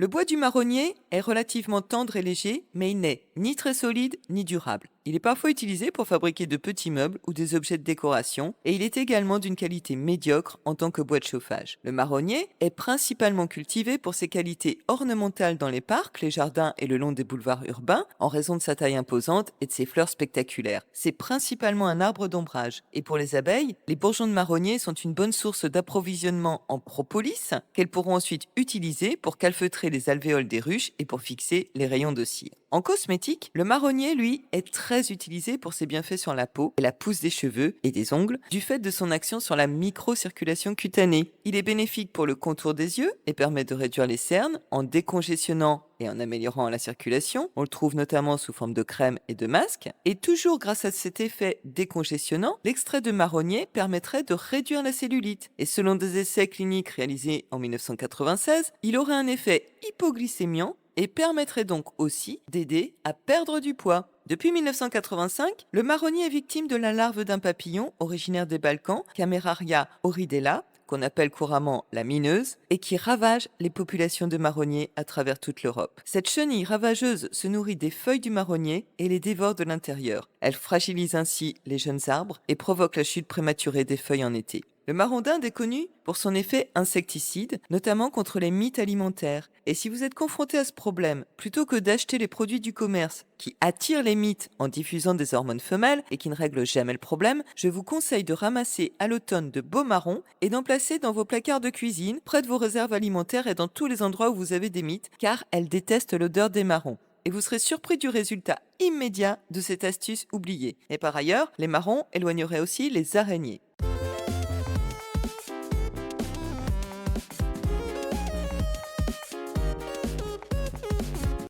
Le bois du marronnier est relativement tendre et léger, mais il n'est ni très solide ni durable. Il est parfois utilisé pour fabriquer de petits meubles ou des objets de décoration, et il est également d'une qualité médiocre en tant que bois de chauffage. Le marronnier est principalement cultivé pour ses qualités ornementales dans les parcs, les jardins et le long des boulevards urbains, en raison de sa taille imposante et de ses fleurs spectaculaires. C'est principalement un arbre d'ombrage. Et pour les abeilles, les bourgeons de marronnier sont une bonne source d'approvisionnement en propolis, qu'elles pourront ensuite utiliser pour calfeutrer les alvéoles des ruches et pour fixer les rayons de cire. En cosmétique, le marronnier, lui, est très utilisé pour ses bienfaits sur la peau et la pousse des cheveux et des ongles, du fait de son action sur la microcirculation cutanée. Il est bénéfique pour le contour des yeux et permet de réduire les cernes en décongestionnant et en améliorant la circulation. On le trouve notamment sous forme de crème et de masque. Et toujours grâce à cet effet décongestionnant, l'extrait de marronnier permettrait de réduire la cellulite. Et selon des essais cliniques réalisés en 1996, il aurait un effet hypoglycémiant et permettrait donc aussi d'aider à perdre du poids. Depuis 1985, le marronnier est victime de la larve d'un papillon originaire des Balkans, Cameraria horridella, qu'on appelle couramment la mineuse, et qui ravage les populations de marronniers à travers toute l'Europe. Cette chenille ravageuse se nourrit des feuilles du marronnier et les dévore de l'intérieur. Elle fragilise ainsi les jeunes arbres et provoque la chute prématurée des feuilles en été. Le marron d'Inde est connu pour son effet insecticide, notamment contre les mites alimentaires. Et si vous êtes confronté à ce problème, plutôt que d'acheter les produits du commerce qui attirent les mites en diffusant des hormones femelles et qui ne règlent jamais le problème, je vous conseille de ramasser à l'automne de beaux marrons et d'en placer dans vos placards de cuisine, près de vos réserves alimentaires et dans tous les endroits où vous avez des mites, car elles détestent l'odeur des marrons. Et vous serez surpris du résultat immédiat de cette astuce oubliée. Et par ailleurs, les marrons éloigneraient aussi les araignées.